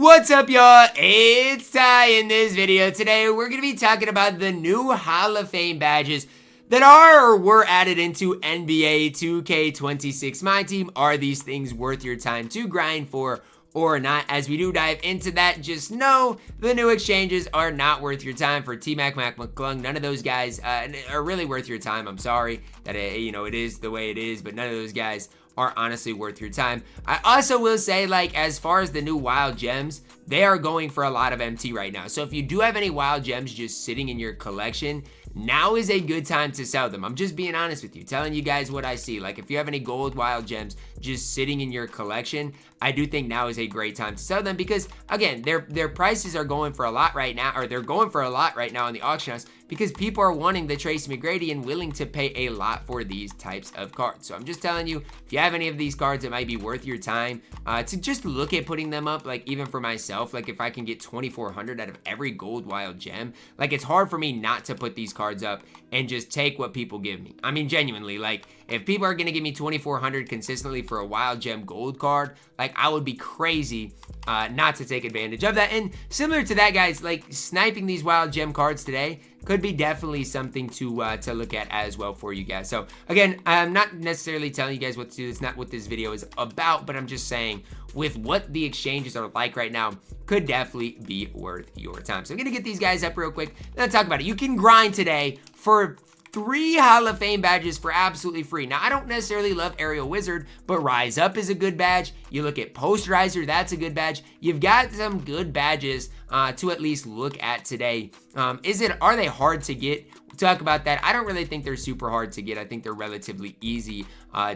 What's up, y'all? It's Ty. In this video today, we're going to be talking about the new Hall of Fame badges that are or were added into NBA 2K26 MyTEAM. Are these things worth your time to grind for or not? As we do dive into that, just know the new exchanges are not worth your time for T-Mac, McClung. None of those guys are really worth your time. I'm sorry that it is the way it is, but none of those guys are honestly worth your time. I also will say, like, as far as the new wild gems, they are going for a lot of MT right now. So if you do have any wild gems just sitting in your collection, now is a good time to sell them. I'm just being honest with you, telling you guys what I see. Like, if you have any gold wild gems just sitting in your collection, I do think now is a great time to sell them because, again, their prices are going for a lot right now, or they're going for a lot right now on the auction house because people are wanting the Tracy McGrady and willing to pay a lot for these types of cards. So I'm just telling you, if you have any of these cards, it might be worth your time to just look at putting them up. Like, even for myself, like if I can get 2,400 out of every gold wild gem, like, it's hard for me not to put these cards up and just take what people give me. I mean, genuinely, like, if people are gonna give me 2,400 consistently for a wild gem gold card, like, I would be crazy not to take advantage of that. And similar to that, guys, like, sniping these wild gem cards today could be definitely something to look at as well for you guys. So again, I'm not necessarily telling you guys what to do. It's not what this video is about, but I'm just saying with what the exchanges are like right now, could definitely be worth your time. So I'm gonna get these guys up real quick, then talk about it. You can grind today for 3 Hall of Fame badges for absolutely free. Now, I don't necessarily love Aerial Wizard, but Rise Up is a good badge. You look at Posterizer, that's a good badge. You've got some good badges to at least look at today. Are they hard to get? We'll talk about that. I don't really think they're super hard to get. I think they're relatively easy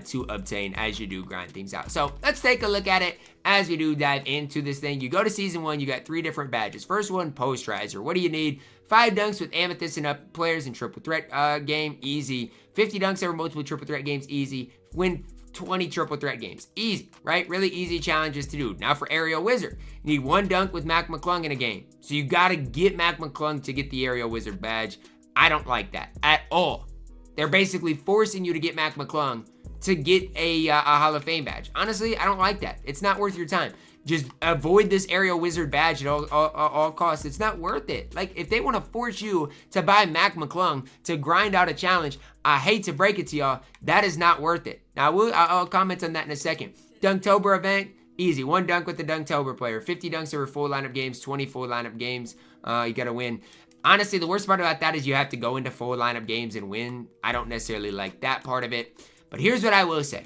to obtain as you do grind things out. So let's take a look at it as we do dive into this thing. You go to Season 1, you got 3 different badges. First one, Posterizer. What do you need? 5 dunks with Amethyst and up players in triple threat game, easy. 50 dunks over multiple triple threat games, easy. Win 20 triple threat games, easy, right? Really easy challenges to do. Now for Aerial Wizard, you need 1 dunk with Mac McClung in a game. So you gotta get Mac McClung to get the Aerial Wizard badge. I don't like that at all. They're basically forcing you to get Mac McClung to get a Hall of Fame badge. Honestly, I don't like that. It's not worth your time. Just avoid this Aerial Wizard badge at all costs. It's not worth it. Like, if they want to force you to buy Mac McClung to grind out a challenge, I hate to break it to y'all, that is not worth it. Now, I'll comment on that in a second. Dunktober event, easy. 1 dunk with the Dunktober player. 50 dunks over full lineup games, 20 full lineup games. You got to win. Honestly, the worst part about that is you have to go into full lineup games and win. I don't necessarily like that part of it. But here's what I will say.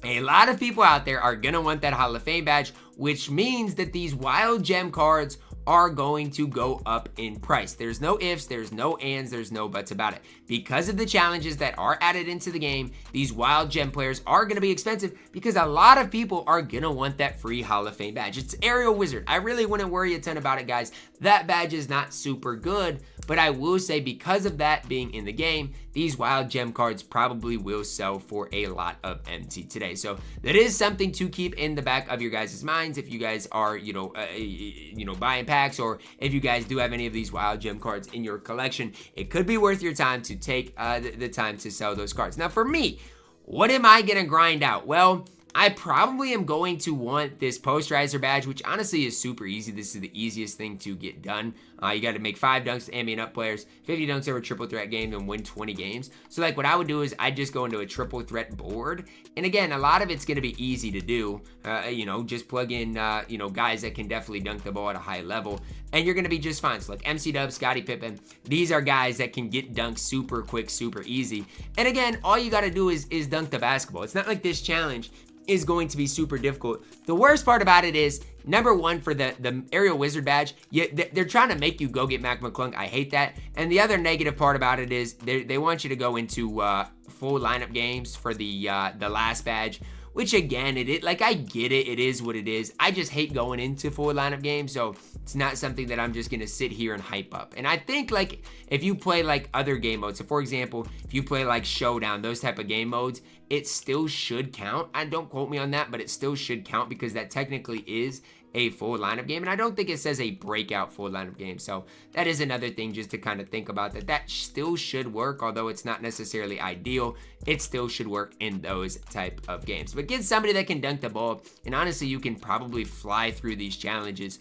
A lot of people out there are going to want that Hall of Fame badge, which means that these wild gem cards are going to go up in price. There's no ifs, there's no ands, there's no buts about it. Because of the challenges that are added into the game, these wild gem players are going to be expensive because a lot of people are going to want that free Hall of Fame badge. It's Aerial Wizard. I really wouldn't worry a ton about it, guys. That badge is not super good, but I will say because of that being in the game, these wild gem cards probably will sell for a lot of MT today. So that is something to keep in the back of your guys' minds if you guys are, buying packs, or if you guys do have any of these wild gem cards in your collection. It could be worth your time to take the time to sell those cards. Now, for me, what am I gonna grind out? Well, I probably am going to want this Posterizer badge, which honestly is super easy. This is the easiest thing to get done. You got to make 5 dunks to ambient up players, 50 dunks over triple threat games, and win 20 games. So, like, what I would do is I'd just go into a triple threat board. And again, a lot of it's going to be easy to do. Just plug in, guys that can definitely dunk the ball at a high level, and you're going to be just fine. So, like, MC Dub, Scottie Pippen, these are guys that can get dunked super quick, super easy. And again, all you got to do is dunk the basketball. It's not like this challenge is going to be super difficult. The worst part about it is, number one, for the Aerial Wizard badge, they're trying to make you go get Mac McClung. I hate that. And the other negative part about it is they want you to go into full lineup games for the last badge, which again, I get it. It is what it is. I just hate going into full lineup games, so it's not something that I'm just gonna sit here and hype up. And I think, like, if you play like other game modes, so for example, if you play like Showdown, those type of game modes, it still should count. And don't quote me on that, but it still should count because that technically is a full lineup game, and I don't think it says a breakout full lineup game. So that is another thing just to kind of think about, that still should work, although it's not necessarily ideal. It still should work in those type of games. But get somebody that can dunk the ball, and honestly, you can probably fly through these challenges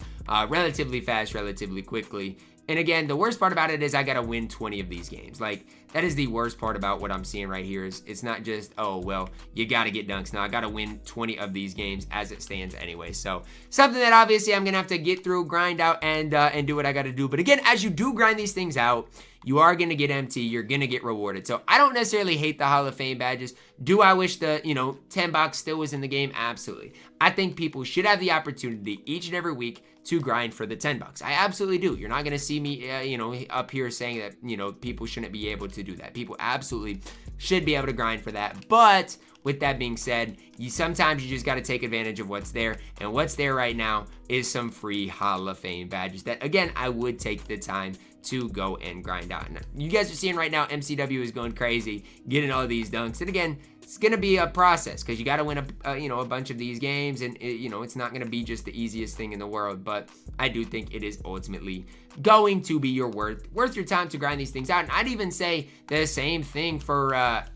relatively fast, relatively quickly. And again, the worst part about it is I gotta win 20 of these games. Like, that is the worst part about what I'm seeing right here. Is it's not just, oh, well, you gotta get dunks. Now I gotta win 20 of these games as it stands anyway. So something that obviously I'm gonna have to get through, grind out, and do what I gotta do. But again, as you do grind these things out, you are going to get MT, you're going to get rewarded. So I don't necessarily hate the Hall of Fame badges. Do I wish the, 10 box still was in the game? Absolutely. I think people should have the opportunity each and every week to grind for the 10 bucks. I absolutely do. You're not going to see me, up here saying that, people shouldn't be able to do that. People absolutely should be able to grind for that. But with that being said, sometimes you just got to take advantage of what's there. And what's there right now is some free Hall of Fame badges that, again, I would take the time to go and grind out. And you guys are seeing right now, MCW is going crazy, getting all of these dunks. And again, it's going to be a process because you got to win a bunch of these games, and it's not going to be just the easiest thing in the world. But I do think it is ultimately going to be worth your time to grind these things out. And I'd even say the same thing for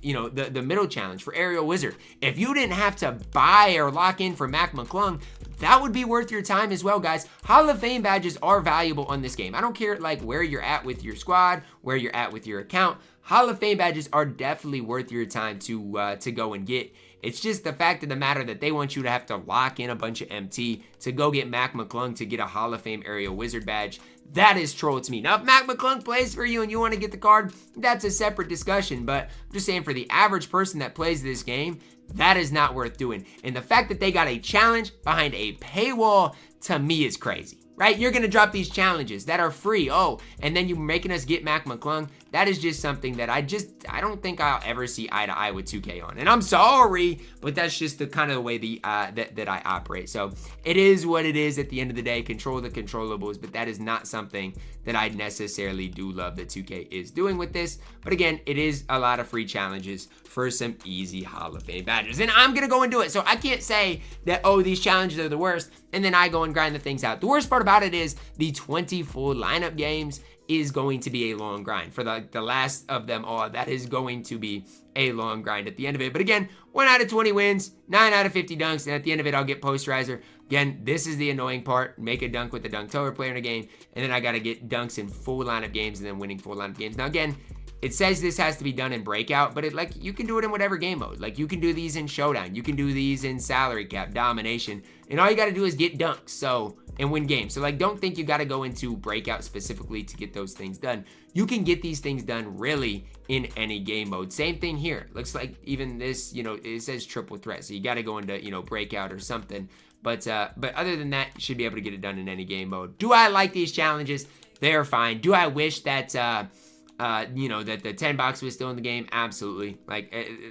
the middle challenge for Aerial Wizard. If you didn't have to buy or lock in for Mac McClung, that would be worth your time as well, guys. Hall of Fame badges are valuable on this game. I don't care like where you're at with your squad, where you're at with your account. Hall of Fame badges are definitely worth your time to go and get. It's just the fact of the matter that they want you to have to lock in a bunch of MT to go get Mac McClung to get a Hall of Fame Aerial Wizard badge. That is troll to me. Now, if Mac McClung plays for you and you want to get the card, that's a separate discussion. But I'm just saying, for the average person that plays this game, that is not worth doing. And the fact that they got a challenge behind a paywall, to me, is crazy. Right? You're going to drop these challenges that are free. Oh, and then you're making us get Mac McClung. That is just something that I don't think I'll ever see eye to eye with 2K on. And I'm sorry, but that's just the kind of the way that I operate. So it is what it is at the end of the day. Control the controllables, but that is not something that I necessarily do love that 2K is doing with this. But again, it is a lot of free challenges for some easy Hall of Fame badges. And I'm going to go and do it. So I can't say that, oh, these challenges are the worst, and then I go and grind the things out. The worst part about it is the 20 full lineup games is going to be a long grind. For the last of them all, that is going to be a long grind at the end of it. But again, 1 out of 20 wins, 9 out of 50 dunks, and at the end of it, I'll get posterizer. Again, this is the annoying part. Make a dunk with the dunktober player in a game, and then I got to get dunks in full lineup games and then winning full lineup games. Now again, it says this has to be done in breakout, but you can do it in whatever game mode. Like, you can do these in showdown, you can do these in salary cap, domination, and all you got to do is get dunks and win games. So don't think you got to go into breakout specifically to get those things done. You can get these things done really in any game mode. Same thing here. Looks like even this, it says triple threat, so you got to go into breakout or something. But other than that, you should be able to get it done in any game mode. Do I like these challenges? They're fine. Do I wish that that the 10 box was still in the game? Absolutely.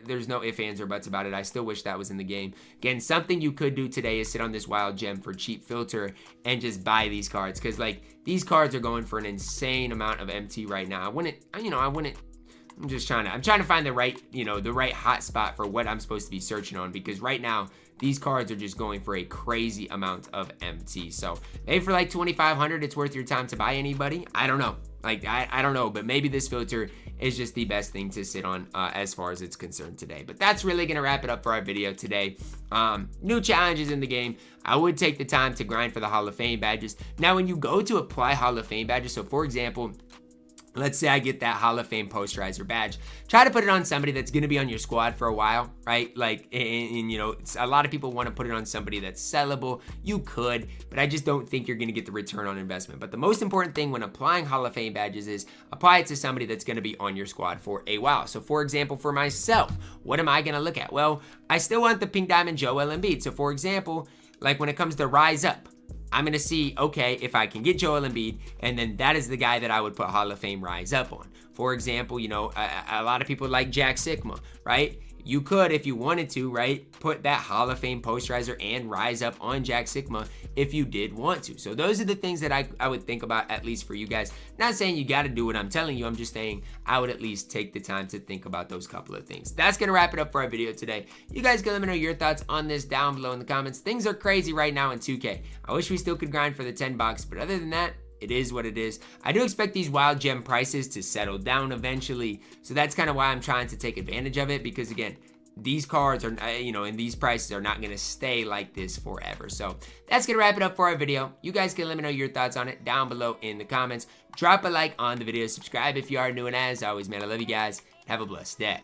There's no ifs, ands, or buts about it. I still wish that was in the game. Again, something you could do today is sit on this wild gem for cheap filter and just buy these cards, because these cards are going for an insane amount of MT right now. I'm trying to find the right hot spot for what I'm supposed to be searching on, because right now these cards are just going for a crazy amount of MT. So maybe for 2,500, it's worth your time to buy anybody. I don't know. I don't know, but maybe this filter is just the best thing to sit on as far as it's concerned today. But that's really going to wrap it up for our video today. New challenges in the game. I would take the time to grind for the Hall of Fame badges. Now, when you go to apply Hall of Fame badges, so for example, let's say I get that Hall of Fame posterizer badge. Try to put it on somebody that's going to be on your squad for a while, right? A lot of people want to put it on somebody that's sellable. You could, but I just don't think you're going to get the return on investment. But the most important thing when applying Hall of Fame badges is apply it to somebody that's going to be on your squad for a while. So for example, for myself, what am I going to look at? Well, I still want the Pink Diamond Joel Embiid. So for example, when it comes to Rise Up, I'm going to see, okay, if I can get Joel Embiid, and then that is the guy that I would put Hall of Fame Rise Up on. For example, a lot of people like Jack Sigma, right? you could, if you wanted to, right, put that Hall of Fame posterizer and rise up on JxmyHighroller if you did want to. So those are the things that I would think about, at least for you guys. Not saying you got to do what I'm telling you. I'm just saying I would at least take the time to think about those couple of things. That's going to wrap it up for our video today. You guys can let me know your thoughts on this down below in the comments. Things are crazy right now in 2K. I wish we still could grind for the 10 bucks, but other than that, it is what it is. I do expect these wild gem prices to settle down eventually, so that's kind of why I'm trying to take advantage of it, because again, these cards are, and these prices are not going to stay like this forever. So that's going to wrap it up for our video. You guys can let me know your thoughts on it down below in the comments. Drop a like on the video, subscribe if you are new, and as always, man, I love you guys. Have a blessed day.